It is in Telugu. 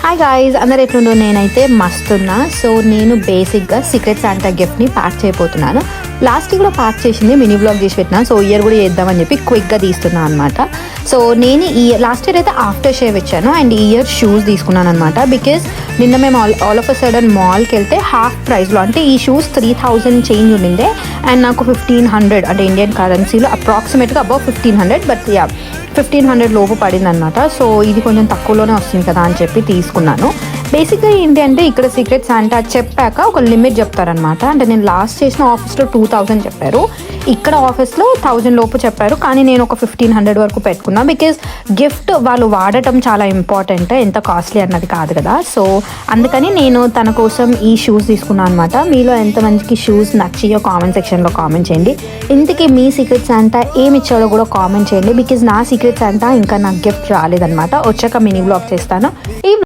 హాయ్ గాయ్స్, అందరు ఎట్లుండో నేనైతే మస్తున్నా. సో నేను బేసిక్గా సీక్రెట్ శాంటా గిఫ్ట్ని ప్యాక్ చేయబోతున్నాను. లాస్ట్ కూడా ప్యాక్ చేసింది, మినీ బ్లాగ్ చేసి పెట్టినా. సో ఇయర్ కూడా చేద్దామని చెప్పి క్విక్గా తీస్తున్నాను అనమాట. సో నేను ఈ లాస్ట్ ఇయర్ అయితే ఆఫ్టర్ షేవ్ ఇచ్చాను అండ్ ఈ ఇయర్ షూస్ తీసుకున్నాను అనమాట. బికాజ్ నిన్న మేము ఆల్ ఆఫ్ అ సడన్ మాల్కి వెళ్తే హాఫ్ ప్రైస్లో, అంటే ఈ షూస్ 3000 చేంజ్ ఉండిందే అండ్ నాకు 1500 అంటే ఇండియన్ కరెన్సీలో అప్రాక్సిమేట్గా అబౌవ్ 1500, బట్ 1500 లోపు పడింది అనమాట. సో ఇది కొంచెం తక్కువలోనే వస్తుంది కదా అని చెప్పి తీసుకున్నాను. బేసిక్గా ఏంటి అంటే ఇక్కడ సీక్రెట్ శాంటా చెప్పాక ఒక లిమిట్ చెప్తారనమాట. అంటే నేను లాస్ట్ చేసిన ఆఫీస్లో 2000 చెప్పారు, ఇక్కడ ఆఫీస్లో 1000 లోపు చెప్పారు. కానీ నేను ఒక 1500 వరకు పెట్టుకున్నా. బికాజ్ గిఫ్ట్ వాళ్ళు వాడటం చాలా ఇంపార్టెంట్, ఎంత కాస్ట్లీ అన్నది కాదు కదా. సో అందుకని నేను తన కోసం ఈ షూస్ తీసుకున్నాను అనమాట. మీలో ఎంతమందికి షూస్ నచ్చియో కామెంట్ సెక్షన్లో కామెంట్ చేయండి. ఇంతకీ మీ సీక్రెట్ శాంటా ఏమి ఇచ్చాడో కూడా కామెంట్ చేయండి. బికాజ్ నా సీక్రెట్ శాంటా ఇంకా నాకు గిఫ్ట్ రాలేదనమాట. వచ్చాక మినీ బ్లాగ్ చేస్తాను. ఈ